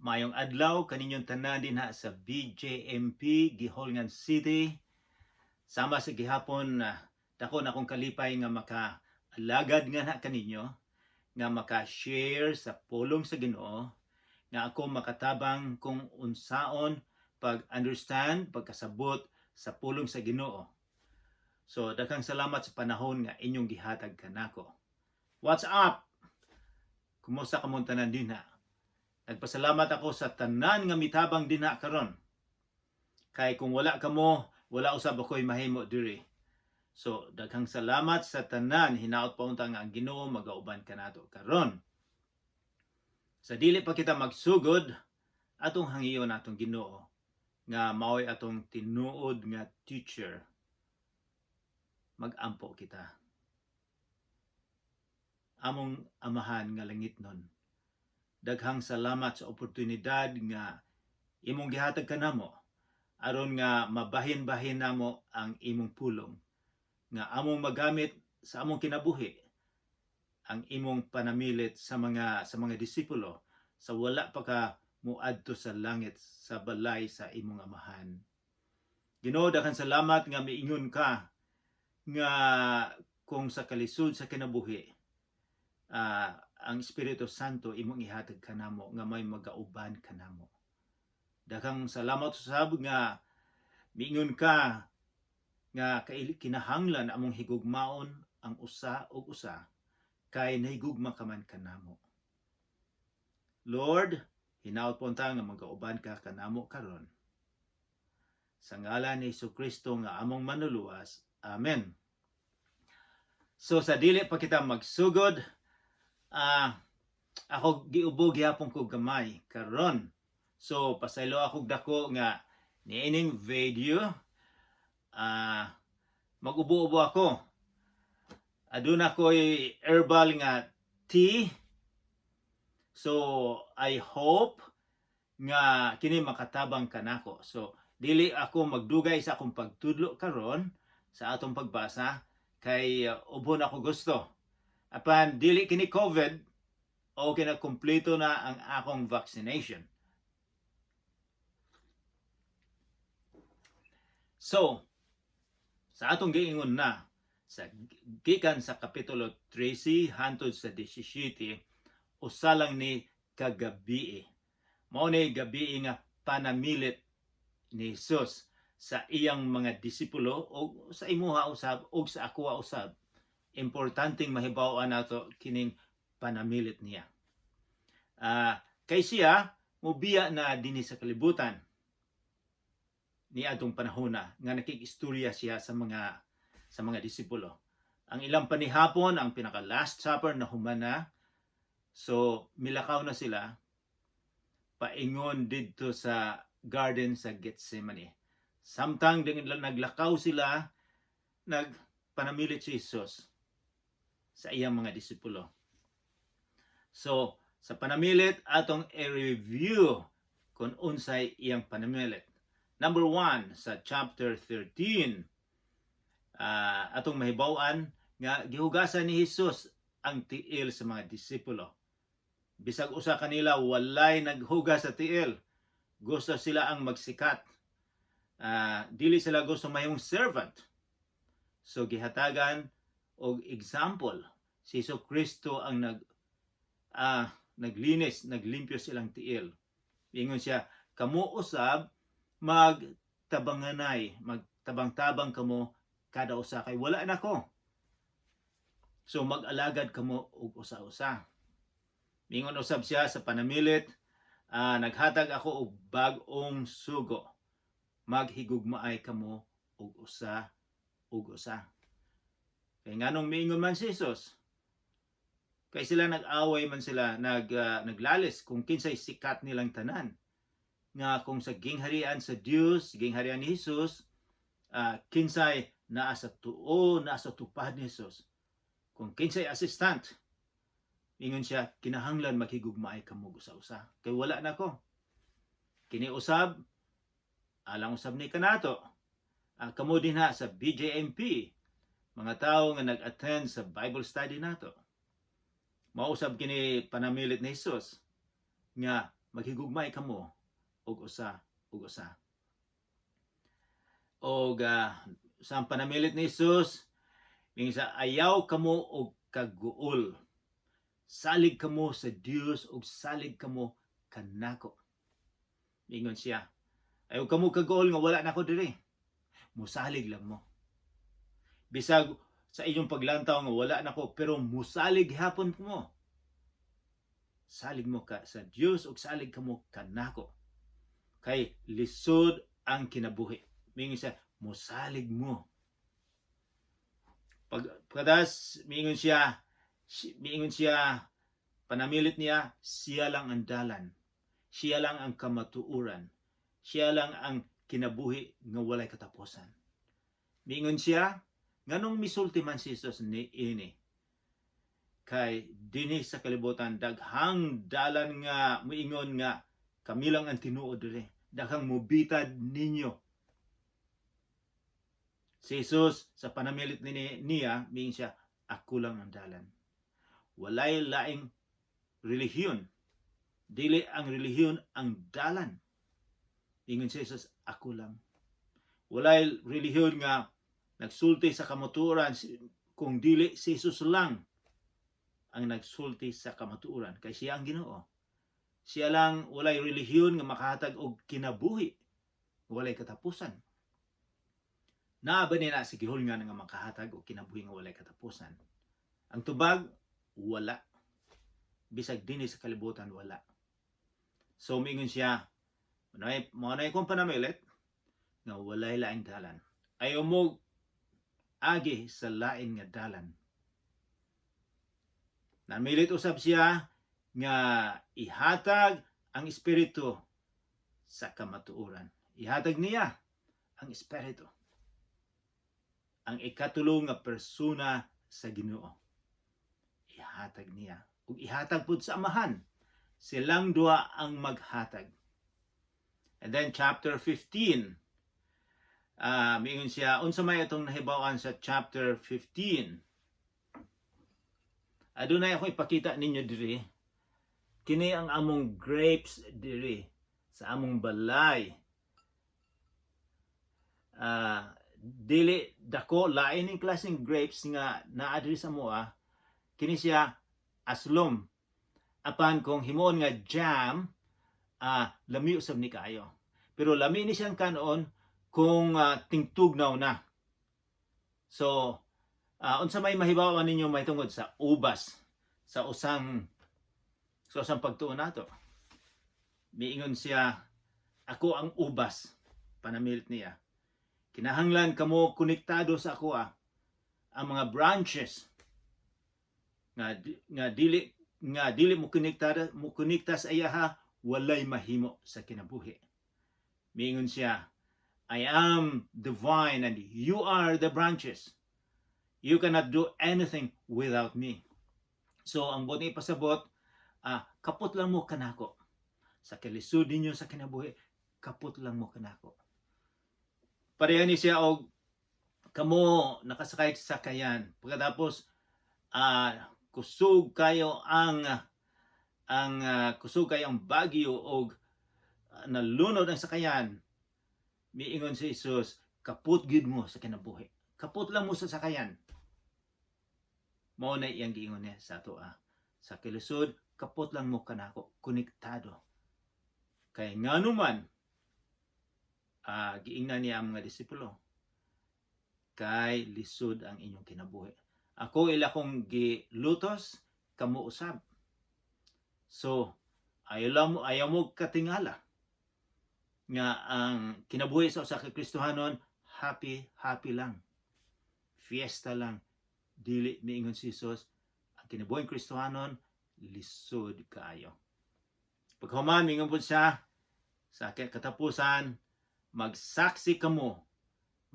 Mayong adlaw kaninyong tanan din ha sa BJMP Giholngan City. Sama sa gihapon dako na akong kalipay nga maka-alagad nga na kaninyo nga maka-share sa pulong sa Ginoo nga ako makatabang kung unsaon pag-understand, pagkasabot sa pulong sa Ginoo. So daghang salamat sa panahon nga inyong gihatag kanako. What's up? Kumusta ka mong tanan din ha? Nagpasalamat ako sa tanan nga mitabang dinha karon. Kay kung wala kamo, wala usab ako'y mahimo diri. So daghang salamat sa tanan, hinaot pa unta nga ang Ginoo magauban kanato karon. Sa dili pa kita magsugod, atong hangiyon atong Ginoo nga mao'y atong tinuod nga teacher. Magampo kita. Among Amahan nga langitnon, daghang salamat sa oportunidad nga imong gihatag kanamo aron nga mabahin-bahin namo ang imong pulong nga among magamit sa among kinabuhi, ang imong panamilit sa mga disipulo sa wala pa ka muadto sa langit sa balay sa imong Amahan. Ginoo, daghang salamat nga miingon ka nga kung sa kalisod sa kinabuhi ang Espiritu Santo imong ihatag kanamo nga may magauban kanamo. Daghang salamat usab nga miingon ka nga kinahanglan among higugmaon ang usa ug usa kay nahigugma ka man kanamo. Lord, hinaot po nga magauban ka kanamo karon. Sa ngalan ni Jesucristo nga among manuluwas. Amen. So sa dili pa kita magsugod, ako giubog gyapon ko gamay karon. So pasaylo ako dako nga niining video. Magubo-ubo ako. Aduna ko'y herbal nga tea. So I hope nga kini makatabang kanako. So dili ako magdugay sa akong pagtudlo karon sa atong pagbasa kay ubon ako gusto. Apan dili kini COVID o kinakumpleto na ang akong vaccination. So, sa atong giingon na, gikan sa Kapitulo 13 hantod sa 17, usa lang ni kagabi. Mao ni gabi nga panamilit ni Jesus sa iyang mga disipulo o sa imuha usab o sa akoa usab. Importanteng mahibaw-an nato kining panamilit niya. Kay siya mobiya na dinhi sa kalibutan ni adtong panahon nga nakikistorya siya sa mga disipulo. Ang ilang panihapon, ang pinaka last supper na humana. So milakaw na sila paingon didto sa garden sa Gethsemane. Samtang naglakaw sila, nagpanamilit si Jesus sa iyang mga disipulo. So, sa panamilit, atong i-review kung unsay iyang panamilit. Number 1, sa chapter 13, atong mahibaw-an nga gihugasan ni Jesus ang tiil sa mga disipulo. Bisag usa kanila walay naghugas sa tiil. Gusto sila ang magsikat. Dili sila gusto mayong servant. So gihatagan og example. Si Jesucristo ang naglinis, naglimpyo silang tiil. Ingon siya, kamo usab magtabanganay, magtabang-tabang kamo kada usa kay wala na ko. So mag-alagad kamo og usa-usa. Ingon usab siya sa panamilit, naghatag ako og bag-ong sugo. Maghigugmaay kamo og usa ug usa. Kay nganong miingon man si Jesus? Kay sila nag-away man sila, naglalis kung kinsay sikat nilang tanan. Nga kung sa gingharian sa Dios, gingharian ni Jesus, kinsay naa sa tuo, naa sa tupad ni Jesus. Kung kinsay assistant, ingon siya, kinahanglan maghigugmaay kamo usa-usa. Kay wala na ko. Kini usab, alang usab ni kanato. Kamo din ha sa BJMP, mga tao nga nag-attend sa Bible study nato. Mausab kini panamilit ni Jesus nga maghigugmay kamo og usa ug usa. Og sa panamilit ni Jesus, minsa ayaw kamo og kaguol. Salig kamo sa Dios ug salig kamo kanako. Mingon siya, ayaw kamo kaguol nga wala nako diri. Musalig lang mo. Bisag sa inyong paglantaw nga wala nako, pero musalig hapon mo. Salig mo ka sa Dios ug salig kamo kanako. Kay lisod ang kinabuhi. Mingon siya, musalig mo. Pagkadas, mingon siya, panamilit niya, siya lang ang dalan. Siya lang ang kamatuuran. Siya lang ang kinabuhi nga walay katapusan. Mingon siya, nganong misulti man si Jesus ni ini. Kay dinhi sa kalibutan, daghang dalan nga muingon nga kami lang ang tinuod diri. Daghang mobitad ninyo. Si Jesus sa panamilit niya, mingon siya, ako lang ang dalan. Walay laing relihiyon. Dili ang relihiyon ang dalan. Ingon si Jesus, ako lang. Walay relihiyon nga nagsulti sa kamatuoran kung dili si Jesus lang ang nagsulti sa kamatuoran. Kay siya ang Ginoo. Siya lang walay relihiyon nga makahatag og kinabuhi. Walay katapusan. Naa ba nila si gihol nga nga makahatag og kinabuhi nga walay katapusan? Ang tubag, wala. Bisag dinhi sa kalibutan, wala. So mingon siya, manay kong panamilit nga walay laing dalan. Ayaw mo agi sa lain nga dalan. Namilit usab siya nga ihatag ang espiritu sa kamatuoran. Ihatag niya ang espiritu. Ang ikatulong nga persona sa Ginoo. Ihatag niya. Ug ihatag pud sa amahan. Silang duha ang maghatag. And then chapter 15. Miingon siya, unsa may itong nahibawan sa chapter 15. Adunay ako ipakita ninyo diri. Kini ang among grapes diri sa among balay. Dili dako lain ning klaseng grapes nga naa diri sa moa. Kini siya aslom. Apan kung himoon nga jam, lami usab ni kayo. Pero lami ni siyang kanon kung tingtugnaw na. So, unsa may mahibawan ninyo may tungod sa ubas sa usang pagtuon nato. Miingon siya, ako ang ubas, panamilit niya. Kinahanglan kamo konektado sa ako ang mga branches nga dili mo konekta sa iyaha, walay mahimo sa kinabuhi. Miingon siya, I am the vine and you are the branches. You cannot do anything without me. So, ang buti pasabot, kapot lang mo kanako. Sa kalisod ninyo sa kinabuhi, kapot lang mo kanako. Pareha ni siya og kamo nakasakay sa sakayan. Pagkatapos, kusog kayo ang bagyo og nalunod ang sakayan. Miingon si Jesus, kapot gid mo sa kinabuhi. Kapot lang mo sa sakayan. Mao na iyang giingon niya sa ato sa kilisod, kapot lang mo kanako, konektado. Kay ngano man giingnan niya ang mga disipulo. Kay lisod ang inyong kinabuhi. Ako ila kong gilutos, kamo usab. So, ayaw mo katingala nga ang kinabuhi sa usa ka Kristohanon, happy lang. Fiesta lang. Dili miingon si Jesus, ang kinabuhing Kristohanon, lisod kaayo. Paghuman, miingon po siya, sa katapusan, magsaksi kamo,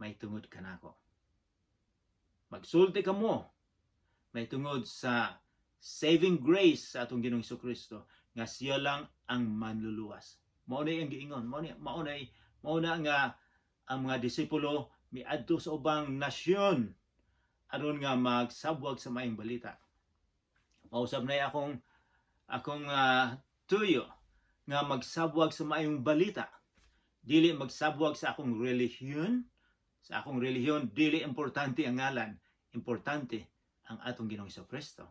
may tungod kanako. Magsulti kamo, may tungod sa saving grace sa atong Ginoong Jesucristo, nga siya lang ang manluluwas. Mao na ang giingon, mao na nga ang mga disipulo miadto sa ubang nasyon aron nga magsabwag sa maayong balita. Mausab na akong tuyo nga magsabwag sa maayong balita, dili magsabwag sa akong relihiyon. Sa akong relihiyon dili importante ang ngalan, importante ang atong Ginoong Kristo.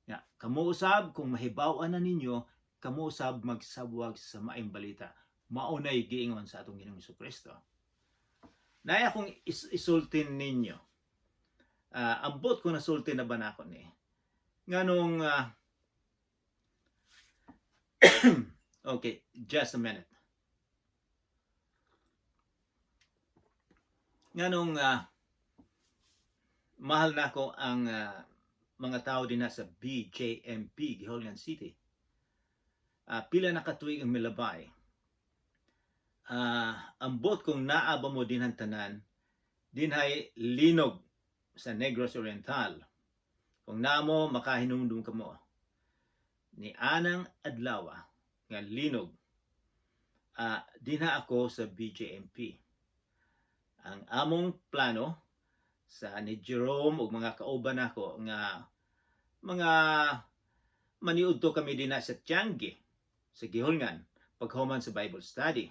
Nga kamo usab kung mahibaw-an na ninyo, kamo usab magsabwag sa maayong balita. Maunay giingon sa atong Ginoong Kristo. Naya akong isultin ninyo. Ambot ko nasulti na ba na ako ni? Nganong okay, just a minute. Nganong mahal na ko ang mga tao din sa BJMP, Giholingan City. Pila na katuig ang milabay. Ambot kung naaba mo din ang tanan, dinhay linog sa Negros Oriental. Kung naamo, makahinumdum ka mo. Ni anang adlaw nga linog, dinha ako sa BJMP. Ang among plano sa ni Jerome ug mga kauban ako nga mga maniudto kami din sa Tiangge sa Gihongan paghuman sa Bible study.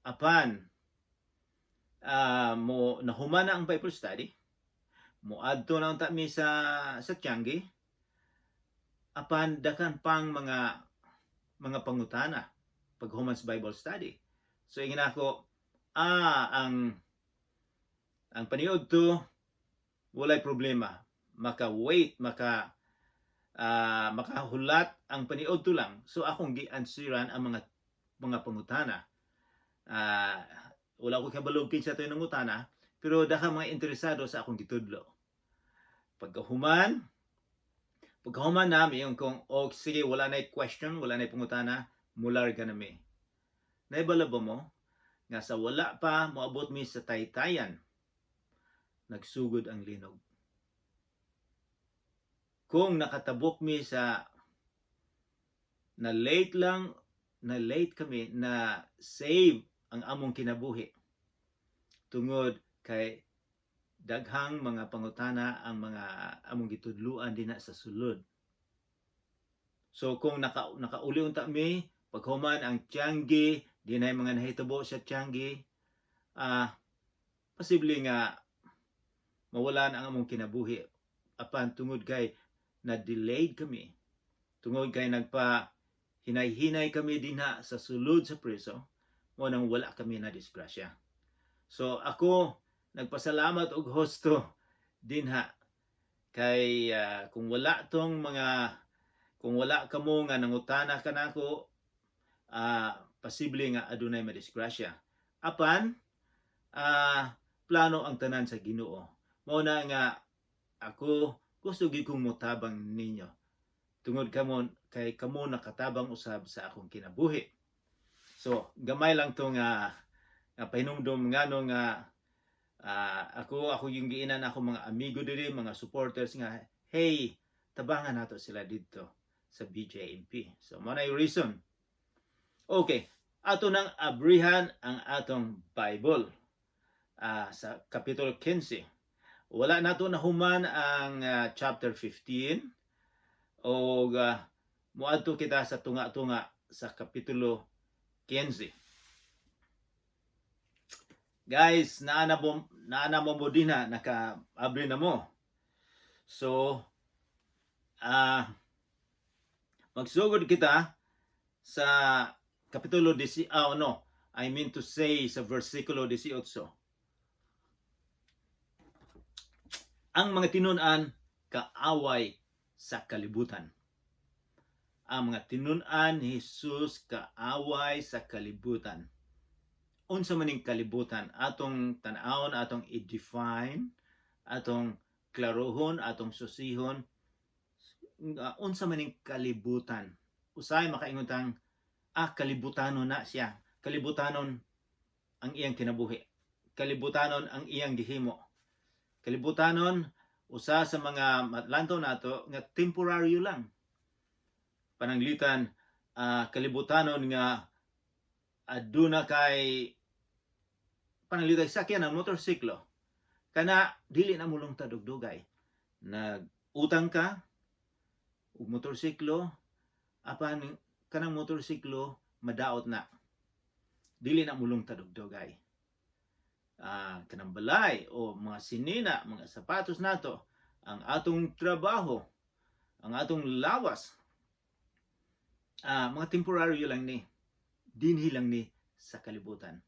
Apan mo nahuman na ang Bible study, moadto na unta mi sa Tiangge. Apan dakan pang mga pangutana paghuman sa Bible study. So ingin ako ang paniudto walay problema, maka-wait, makahulat ang paniudto lang. So akong gi-answeran ang mga pangutana. Wala ko kabalog kinsa tayo ng utana, pero daka mga interesado sa akong gitudlo. Pagkahuman na yung kung sige wala na question, wala na pangutana, mularga na mi. Naibala ba mo nga sa wala pa moabot mi sa taytayan, nagsugod ang linog. Kung nakatabok mi sa na late kami na save ang among kinabuhi tungod kay daghang mga pangutana ang mga among gitudluan dinha sa sulod. So kung nakauli unta mi paghuman ang Tiangge, dinay mga nahitabo sa Tiangge, posible nga mawalan ang among kinabuhi apan tungod kay na-delayed kami, tungod kay hinay-hinay kami dinha sa sulod sa preso, mo nang wala kami na disgrasya. So ako nagpasalamat og husto dinha kay kung wala kamo nga nangutana kanako, posible nga adunay madisgrasya. Apan plano ang tanan sa Ginoo. Mao na nga ako gusto gid kong motabang ninyo tungod kay kamo nakatabang usab sa akong kinabuhi. So gamay lang tong pahinumdom ngano nga ako yung giinan ako mga amigo diri, mga supporters nga hey, tabangan nato sila dito sa BJMP. So mo na yung reason. Okay, ato nang abrihan ang atong Bible sa Kapitulo 15. Wala nato nahuman ang chapter 15 o muadto kita sa tunga-tunga sa Kapitulo 15. Guys, naana mo din na naka-abri na mo. So magsugod kita sa Kapitulo 10, sa versikulo 18. Ang mga tinun-an kaaway sa kalibutan. Ang mga tinun-an ni Jesus kaaway sa kalibutan. Unsa maning kalibutan atong tan-awon, atong i-define, atong klarohon, atong susihon. Unsa maning kalibutan. Usay makaingon tang kalibutanon na siya. Kalibutanon ang iyang kinabuhi. Kalibutanon ang iyang gihimo. Kalibutanon usa sa mga matlantaw nato nga temporaryo lang. Pananglitan kalibutanon nga aduna kay pananglitan sakyan ng motorsiklo. Kana dili na mulong tadugdugay. Nagutang ka og motorsiklo apan kanang motorsiklo madaot na. Dili na mulong tadugdogay. Kanang balay o mga sinina, mga sapatos nato, ang atong trabaho, ang atong lawas, mga temporaryo lang ni, dinhi lang ni sa kalibutan.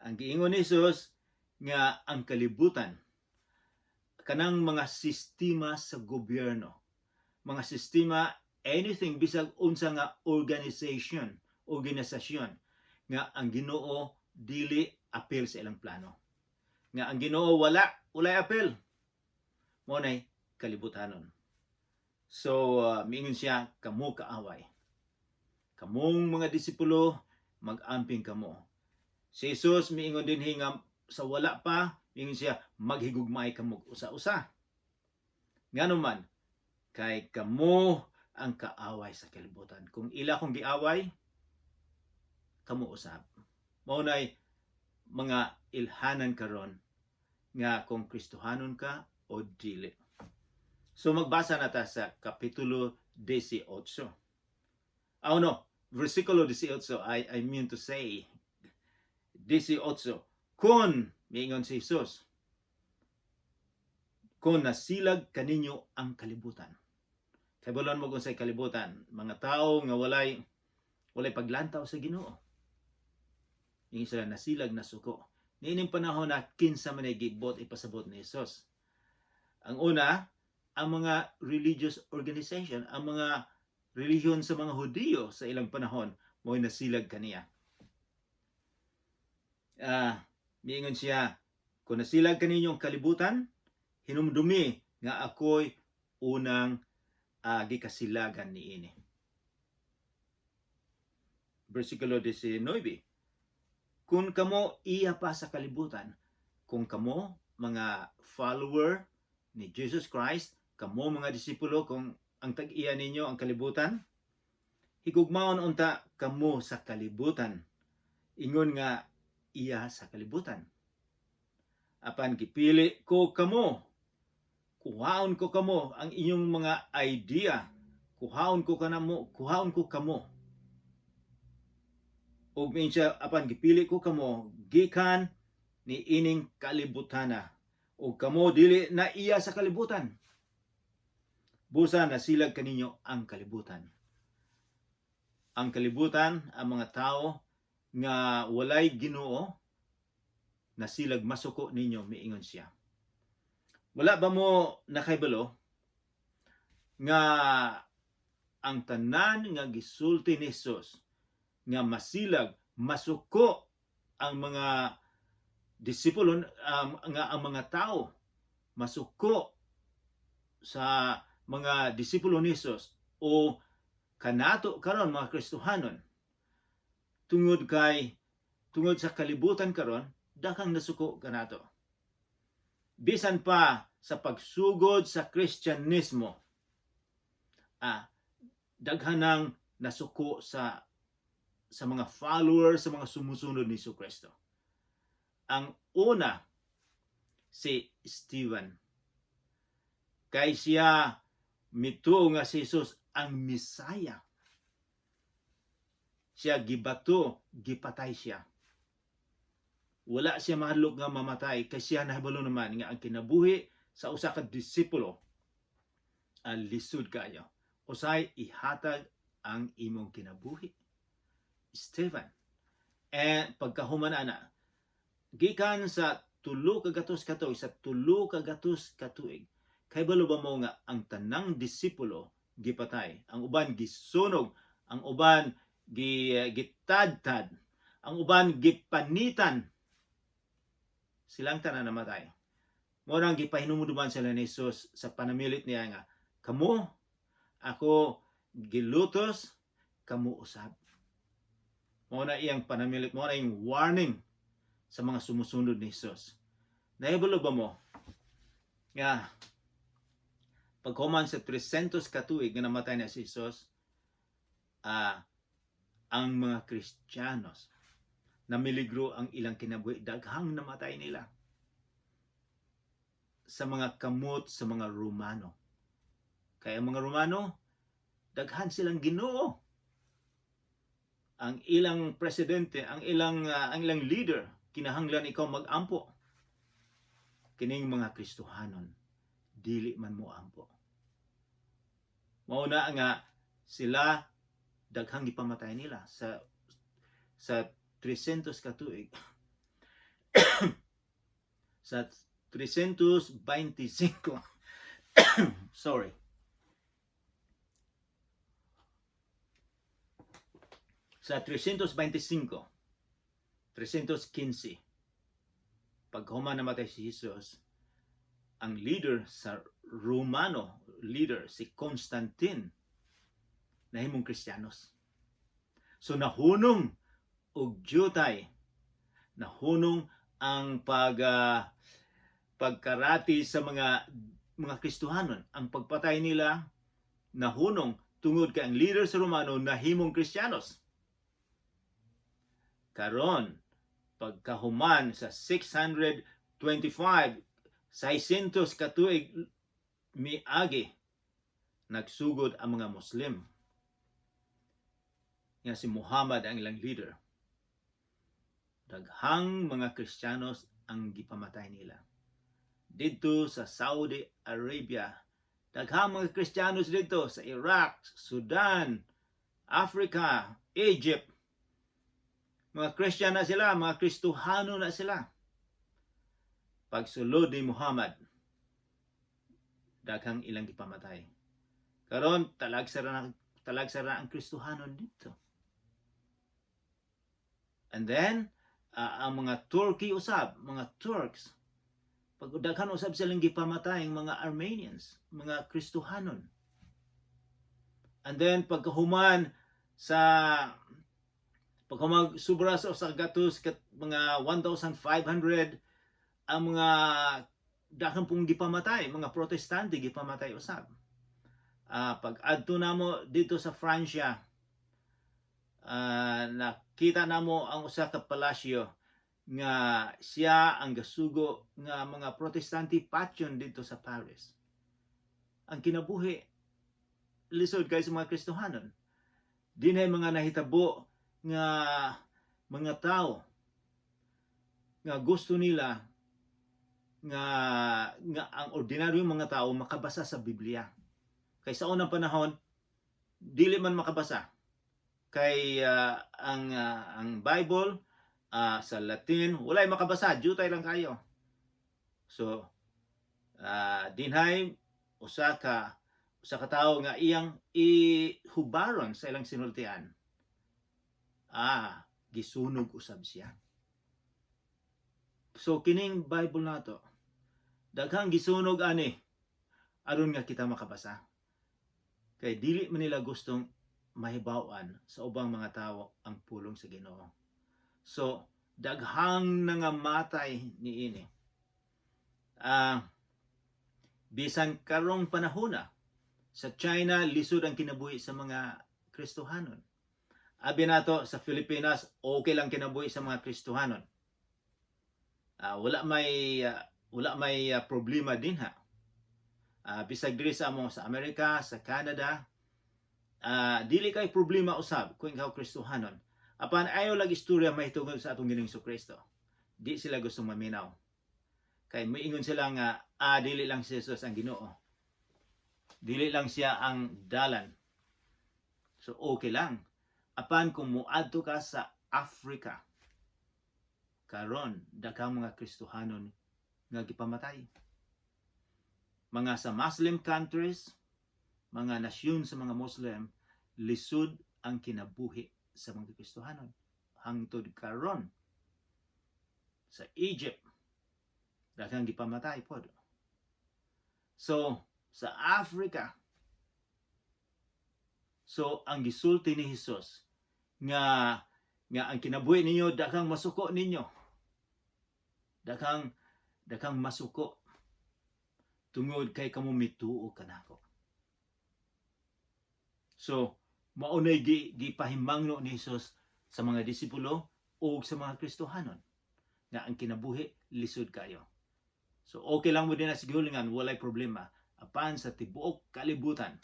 Ang giingon ni Jesus nga ang kalibutan, kanang mga sistema sa gobyerno, mga sistema, anything, bisag unsa nga organisasyon, nga ang Ginoo dili apel sa ilang plano. Nga ang Ginoo walay apel. Mo nay kalibutanon. So, miingon siya, kamo kaaway. Kamong mga disipulo, mag-amping kamo. Si Jesus, miingon din nga sa wala pa, miingon siya, maghigugmay kamo usa-usa. Nga naman, kay kamo ang kaaway sa kalibutan. Kung ila kong giaway, kamo usab. Mao nay mga ilhanan karon nga kung Kristohanon ka o dili. So magbasa na ta sa kapitulo 18. Versikulo 18, I mean to say 18. Kung miingon si Jesus, kung nasilag kaninyo ang kalibutan. Kay bulon mo kung sa kalibutan, mga tao nga walay paglantaw sa Ginoo. Yung sila nasilag na suko. Niining panahon na kinsa man ay gibot ipasabot ni Jesus. Ang una, ang mga religious organization, ang mga relihiyon sa mga Hudiyo sa ilang panahon, mo'y nasilag kaniya. Miingon siya, kung nasilag kaninyong kalibutan, hinumdumi nga ako'y unang gikasilagan niini. Versikulo 19. Kung kamo iya pa sa kalibutan, kung kamo mga follower ni Jesus Christ, kamo mga disipulo, kung ang tag-iya ninyo ang kalibutan, higugmaon unta kamo sa kalibutan. Ingon nga iya sa kalibutan. Apan gipili ko kamo, kuhaon ko kamo ang inyong mga idea, kuhaon ko kamo. Ug minsa apan gipili ko kamo gikan ni ining kalibutana, ug kamo dili na iya sa kalibutan. Busa nasilag kaninyo ang kalibutan. Ang kalibutan, ang mga tao nga walay Ginoo, nasilag masuko ninyo, miingon siya. Wala ba mo nakaibalo nga ang tanan nga gisulti ni Jesus nga masilag, masuko ang mga disipulo, nga ang mga tao masuko sa mga disipulo ni Jesus o kanato karon mga Kristohanon tungod sa kalibutan karon, daghang nasuko kanato. Bisan pa sa pagsugod sa Kristyanismo, daghanang nasuko sa mga followers, sa mga sumusunod ni Jesucristo. Ang una, si Stephen. Kay siya mituo nga si Jesus ang Misaya. Siya gibato, gipatay siya. Wala siya mahadlok nga mamatay kay siya nahibalo naman nga ang kinabuhi sa usa ka disipulo lisod kayo. Usay ihatag ang imong kinabuhi. Stephen. And pagkahuman ana, gikan sa 300 katuig, kay balo ba mo nga ang tanang disipulo gipatay, ang uban gisunog, ang uban gitadtad, ang uban gipanitan, silang tanan namatay. Mo nang gipahinumuduman sila ni Jesus sa panamilit niya nga, kamo ako gilutos, kamo usab. Mo na iyang panamilit, mo na iyang warning sa mga sumusunod ni Jesus. Nahibalo ba mo nga paghuman sa 300 katuig nga namatay na si Jesus, ang mga Kristiyanos na miligro ang ilang kinabuhi, daghang namatay nila sa mga kamot sa mga Romano. Kaya ang mga Romano, daghan silang Ginoo. ang ilang presidente, ang ilang leader, kinahanglan ikaw mag-ampo. Kining mga Kristohanon, dili man mo ampo. Mauna nga sila daghang gipamatay nila sa 300 ka tuig. Sa 325 sorry. Sa 325, 315, pag human namatay si Jesus, ang leader sa Romano leader, si Constantine, nahimong Kristiyanos. So nahunong og jutay, nahunong ang pagkarati sa mga Kristohanon. Ang pagpatay nila nahunong tungod kay ang leader sa Romano nahimong Kristiyanos. Karon pagkahuman sa 625, 600 ka tuig miagi, nagsugod ang mga Muslim nga si Muhammad ang ilang leader. Daghang mga Kristiyanos ang gipamatay nila. Dito sa Saudi Arabia, daghang mga Kristiyanos dito sa Iraq, Sudan, Africa, Egypt. Mga Christian na sila, mga Kristohano na sila. Pagsulod ni Muhammad, daghang ilang gipamatay. Karon talagsara ang Kristohanon dito. And then ang mga Turkey usab, mga Turks, pag daghan usab silang gipamatay ang mga Armenians, mga Kristohanon. And then pagkahuman subra sa gatos mga 1,500 ang mga daghang pong gipamatay, mga Protestante gipamatay usab. Pag adto namo dito sa Francia, nakita namo ang usa ka palasyo nga siya ang gasugo nga mga Protestante patyon dito sa Paris. Ang kinabuhi lisod kay sa mga Kristohanon. Dinay mga nahitabo nga mga tao nga gusto nila nga ang ordinaryong mga tao makabasa sa Biblia. Kay sa unang panahon dili man makabasa. Kay ang Bible sa Latin walay makabasa, jutay lang kayo. So dinhay usa ka tawo nga iyang ihubaron sa ilang sinultian. Gisunog usab siya. So kining Bible nato daghang gisunog ani aron nga kita makabasa. Kay dili man nila gustong mahibaw-an sa ubang mga tawo ang pulong sa Ginoo. So daghang nangamatay niini. Bisan karong panahona sa China lisod ang kinabuhi sa mga Kristohanon. Abi nato sa Pilipinas okay lang kinabuhi sa mga Kristohanon. Wala may problema din ha. Bisag diri sa Amerika, sa Canada, dili kay problema usab kung ikaw Kristohanon. Apan ayaw lag istorya mahitungod sa atong Ginoong Jesucristo. Di sila gusto maminaw. Kay moingon sila nga dili lang si Jesus ang Ginoo. Dili lang siya ang dalan. So okay lang. Apan kung muadto ka sa Africa, karon daghang mga Kristohanon nga gipamatay. Mga sa Muslim countries, mga nasyon sa mga Muslim, lisod ang kinabuhi sa mga Kristohanon. Hangtod karon sa Egypt, daghang gipamatay pod. So sa Africa, so ang gisulti ni Jesus nga ang kinabuhi ninyo daghang masuko ninyo. Daghang masuko tungod kay kamo mituo kanako. So maunay gipahimangno ni Jesus sa mga disipulo o sa mga Kristohanon nga ang kinabuhi lisod kayo. So okay lang mo din na sigalingan, walay problema. Apan sa tibuok kalibutan,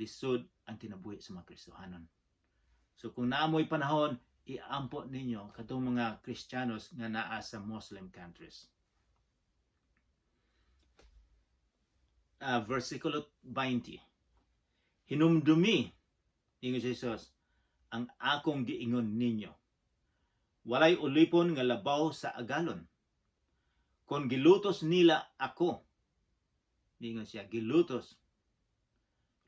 lisod ang kinabuhi sa mga Kristohanon. So kung naamoy panahon, iampo ninyo katong mga Kristiyanos nga naa sa Muslim countries. Versikulo 20. Hinumdumi, ingon si Jesus, ang akong giingon ninyo. Walay ulipon nga labaw sa agalon. Kung gilutos nila ako, ingon siya, gilutos,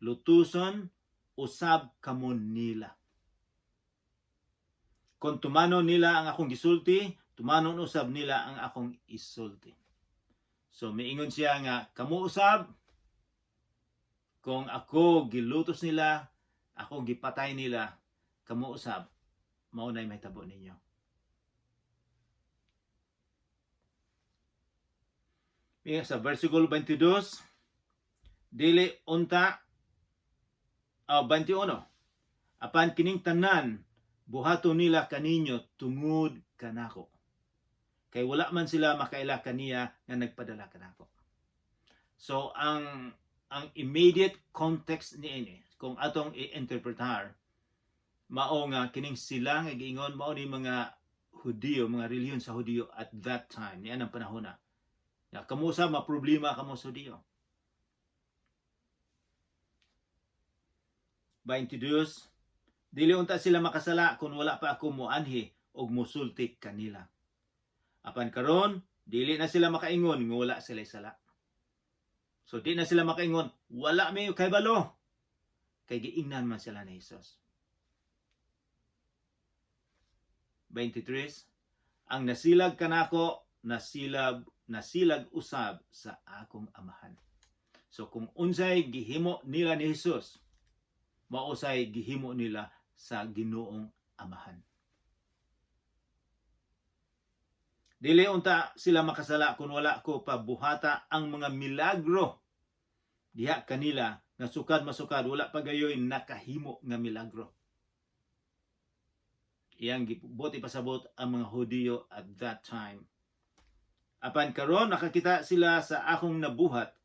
lutuson, usab kamon nila. Kung tumanon nila ang akong gisulti, tumanon usab nila ang akong isulti. So, miingon siya nga, kamo usab, kung ako gilutos nila, ako gipatay nila, kamo usab, maunay mahitabo ninyo. Sa versikulo 22, dili unta 21. Apan kining tanan buhaton nila kaninyo tungod kanako. Kay wala man sila makaila kaniya nga nagpadala kanako. So ang immediate context niini kung atong i-interpretar mao nga kining sila nga giingon mao ni mga Hudiyo, mga relihiyon sa Hudiyo at that time, niyan ang panahon na. Kamo sa maproblema kamo sa Hudiyo. 22. Dili unta sila makasala kung wala pa ako moanhi og musulti kanila. Apan karon dili na sila makaingon nga wala sila sala. So di na sila makaingon wala may kay balo. Kay giingnan man sila ni Jesus. 23. Ang nasilag kanako nasilag usab sa akong amahan. So kung unsay gihimo nila ni Jesus, mausay gihimo nila sa Ginoong Amahan. Dili unta sila makasala kung wala ko pabuhata ang mga milagro diha kanila nga sukad masukad wala pa gayoy nakahimo nga milagro. Iyang gibuti pasabot ang mga Hudiyo at that time. Apan karon nakakita sila sa akong nabuhat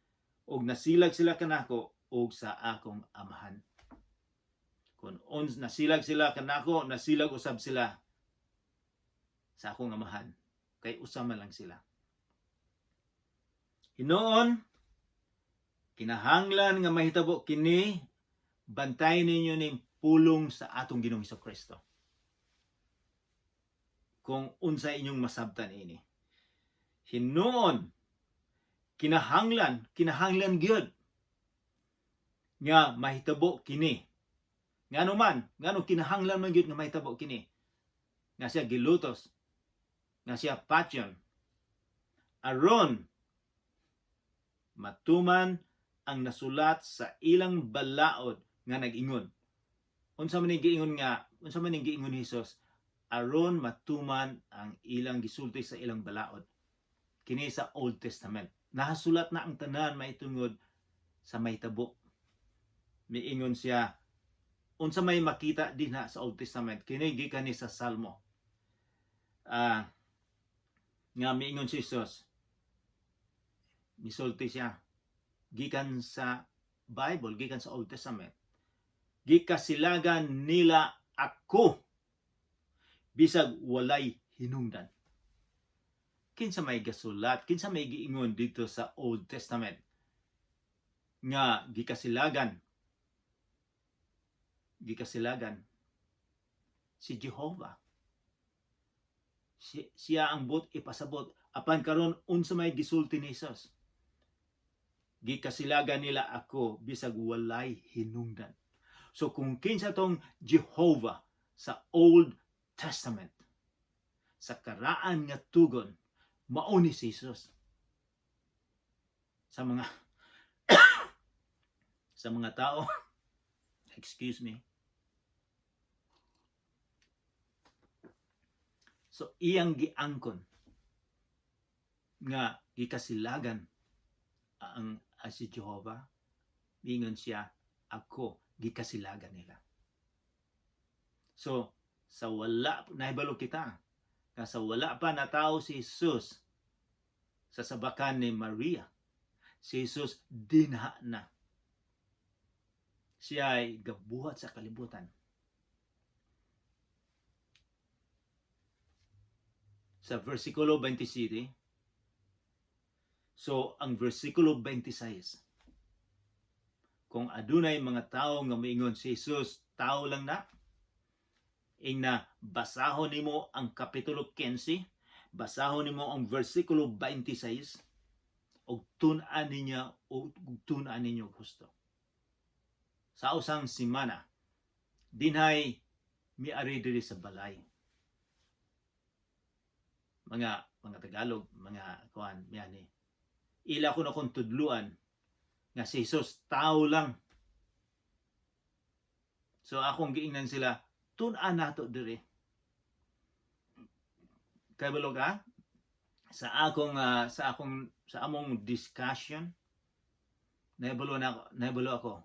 og nasilag sila kanako og sa akong amahan. Kung nasilag sila kanako, nasilag usab sila sa akong amahan. Kay usama lang sila. Hinoon, kinahanglan nga mahitabo kini, bantayan ninyo ning pulong sa atong Ginoong Hesukristo. Kung unsa inyong masabtan ini. Hinoon, kinahanglan gyud nga mahitabo kini. Ngano man, ngano kinahanglan man gyud nga mahitabo kini. Nga siya gilutos, nga siya patyon. Aron matuman ang nasulat sa ilang balaod nga nag-ingon. Unsa man ning giingon nga, unsa man ning giingon ni Jesus, aron matuman ang ilang gisulti sa ilang balaod. Kini sa Old Testament. Nahasulat na ang tanan maitungod sa mahitabo. Miingon siya unsa may makita din sa Old Testament kini gikan ni sa Salmo. Nga miingon si Jesus. Misulti siya gikan sa Bible, gikan sa Old Testament. Gikasilagan nila ako bisag walay hinungdan. Kinsa may gasulat, kinsa may giingon dito sa Old Testament nga gikasilagan si Jehovah. Siya ang but ipasabot apan karon unsa may gisulti ni Jesus. Gikasilagan nila ako bisag walay hinungdan. So kung kinsa tong Jehovah sa Old Testament, sa karaan nga tugon, mao ni si Jesus. Sa mga sa mga tao, excuse me. So iyang giangkon nga gikasilagan ang si Jehovah, ingon siya, ako gikasilagan nila. So sa wala nahibalo kita nga sa wala pa natao si Jesus sa sabakan ni Maria, si Jesus dinha na. Siya ay gabuhat sa kalibutan. sa versikulo 27. So ang versikulo 26, kung adunay mga tao nga moingon si Jesus tao lang na, ingna basahon nimo ang kapitulo 15, basahon nimo ang versikulo 26 ug tun-an ninyo gusto. Sa usang semana dinhay miari diri sa balay. Mga Tagalog, mga kuan yani. Ila ko na kung tudluan nga si Jesus tao lang. So akong giingnan sila, tun-an nato diri. Kay bulog sa among discussion nahibalo ako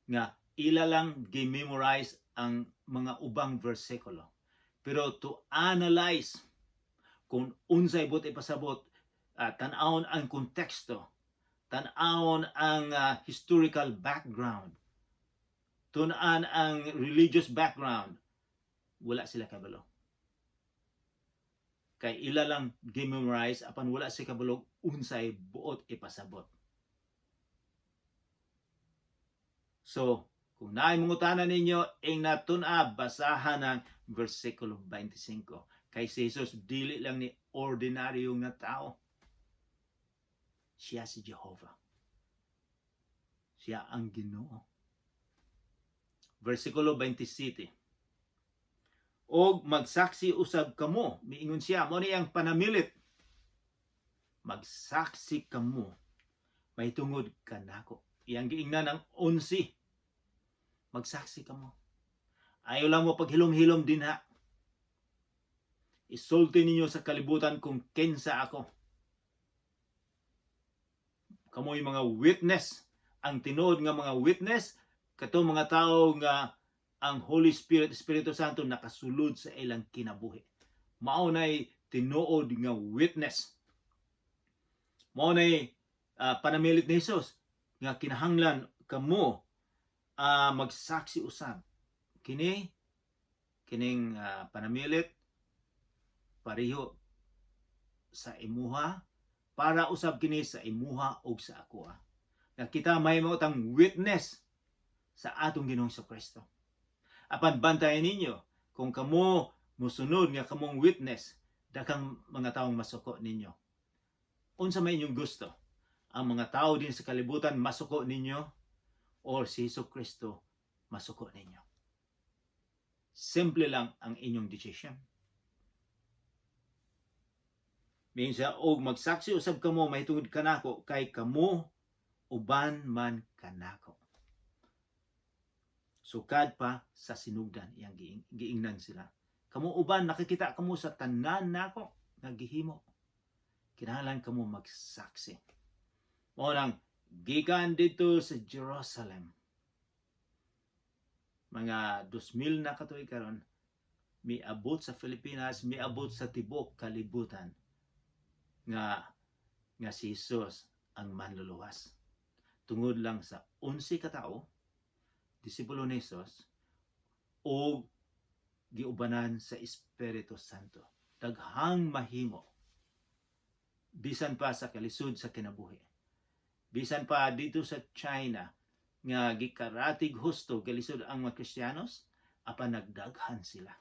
nga ila lang gi-memorize ang mga ubang versikulo. Pero to analyze kung unsay but ipasabot, tan-awon ang konteksto, tan-awon ang historical background, tun-an ang religious background, wala sila kabalo. Kay ila lang gi-memorize apan wala sila kabalo unsay buot ipasabot. So, kung naay mangutanan ninyo, ingna tun-a basahan ng versikulo 25. Kay si Jesus dili lang ni ordinaryo nga tao. Siya si Jehovah. Siya ang Ginoo. Versikulo 27. Og magsaksi usab kamo, miingon siya, mo ni ang panamilit. Magsaksi kamo, may tungod kanako. Iyang giingnan ng 11. Magsaksi kamo. Ayaw lang mo paghilom-hilom din ha. Isulti ninyo sa kalibutan kung kinsa ako. Kamo'y mga witness. Ang tinuod nga mga witness, katong mga tao nga ang Holy Spirit, Espiritu Santo nakasulod sa ilang kinabuhi. Mao nay tinuod nga witness. Mao nay panamilit ni Jesus nga kinahanglan kamo magsaksi usab. Kining panamilit pareho sa imuha para usab kini sa imuha ug sa ako. Nga kita may mautang witness sa atong Ginoong Kristo. Apan bantayan ninyo kung kamo musunod nga kamong witness, daghang mga taong masuko ninyo. Unsa may inyong gusto? Ang mga tao din sa kalibutan masuko ninyo or si Kristo masuko ninyo? Simple lang ang inyong decision. Minsa og magsaksi usab kamo mahitungod kanako kay kamo uban man kanako. Sukad pa sa sinugdan iyang giingnan sila. Kamo uban nakikita kamo sa tanan nako nga gihimo. Kinahanglan kamo magsaksi. Mao nang gikan dito sa Jerusalem. Mga 2000 na katuig karon, miabot sa Pilipinas, miabot sa tibok kalibutan nga si Jesus ang manluluwas. Tungod lang sa 11 ka tawo, disipulo ni Jesus, o giubanan sa Espiritu Santo. Daghang mahimo. Bisan pa sa kalisod sa kinabuhi. Bisan pa dito sa China, nga gikaratig husto kalisod ang mga Kristiyanos, apan nagdaghan sila.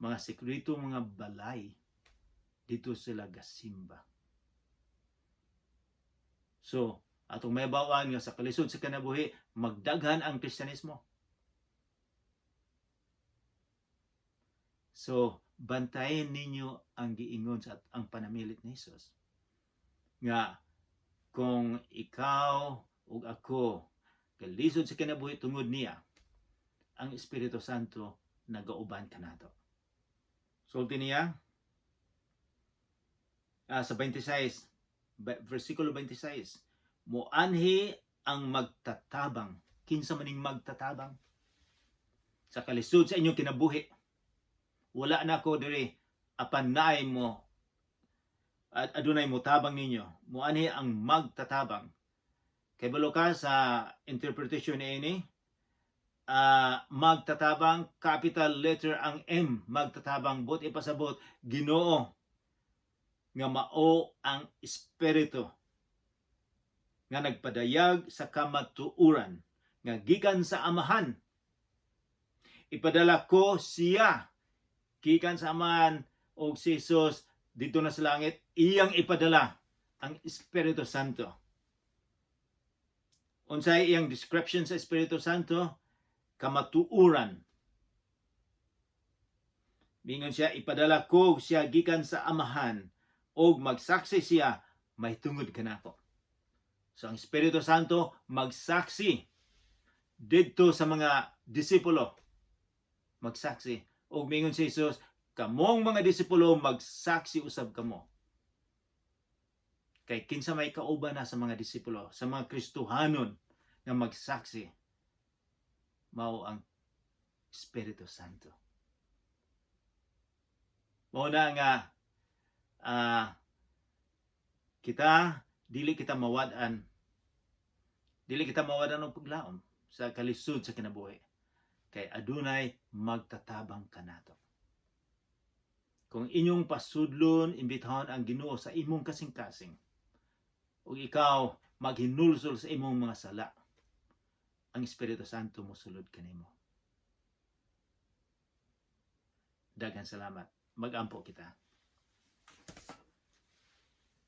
Mga sekreto, mga balay, dito sila gasimba. So, atong may bawaan nga sa kalisod sa kinabuhi, magdaghan ang Kristyanismo. So, bantayan ninyo ang giingon sa ang panamilit ni Jesus. Nga, kung ikaw o ako kalisod sa kinabuhi tungod niya, ang Espiritu Santo nagauban kanato. Sulti niya, sa 26, versikulo 26, moanhi ang magtatabang. Kinsa maning magtatabang? Sa kalisod sa inyong kinabuhi. Wala na ko diri, apan naay mo, at adunay mo tabang ninyo. Moanhi ang magtatabang. Kay balo ka sa interpretation ni ini, magtatabang capital letter ang M, magtatabang but ipasabot Ginoo nga mao ang espiritu nga nagpadayag sa kamatuuran nga gikan sa amahan. Ipadala ko siya gikan sa amahan, og si Jesus dito na sa langit, iyang ipadala ang Espiritu Santo. Unsay iyang description sa Espiritu Santo? Kamatuuran. Mingon siya, ipadala ko siya gikan sa amahan, og magsaksi siya may tungod kanako. So ang Espiritu Santo magsaksi didto sa mga disipulo. Magsaksi. Og mingon si Jesus, kamong mga disipulo magsaksi usab kamo. Kay kinsa may kauban na sa mga disipulo, sa mga Kristohanon nga magsaksi, mao ang Espiritu Santo. Mao na nga kita dili kita mawadan og paglaom sa kalisod sa kinabuhi, kay adunay magtatabang kanato. Kung inyong pasudlon, imbitahon ang Ginoo sa imong kasing-kasing, ug ikaw maghinulsol sa imong mga sala, ang Espiritu Santo mosulod kanimo. Daghang salamat. Magampo kita.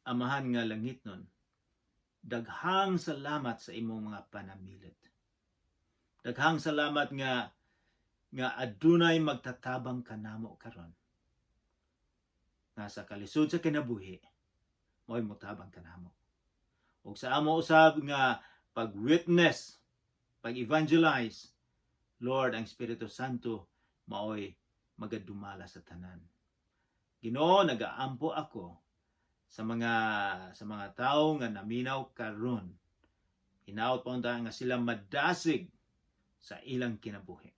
Amahan nga langitnon, daghang salamat sa imong mga panamilit. Daghang salamat nga adunay magtatabang kanamo karon. Nasa kalisod sa kinabuhi, mo'y motabang kanamo. Ug sa amo usab nga pag-witness, pag-evangelize, Lord, ang Espiritu Santo mao'y magadumala sa tanan. Ginoo, nagaampo ako sa mga tawo nga naminaw karon. Hinaot pa unta nga sila madasig sa ilang kinabuhi.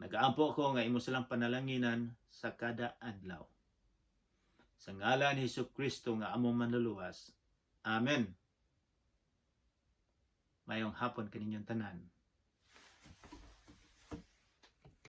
Nagaampo ako nga imo silang panalanginan sa kada adlaw. Sa ngalan ni Hesukristo nga among manluluwas. Amen. Mayong hapon kaninyong tanan.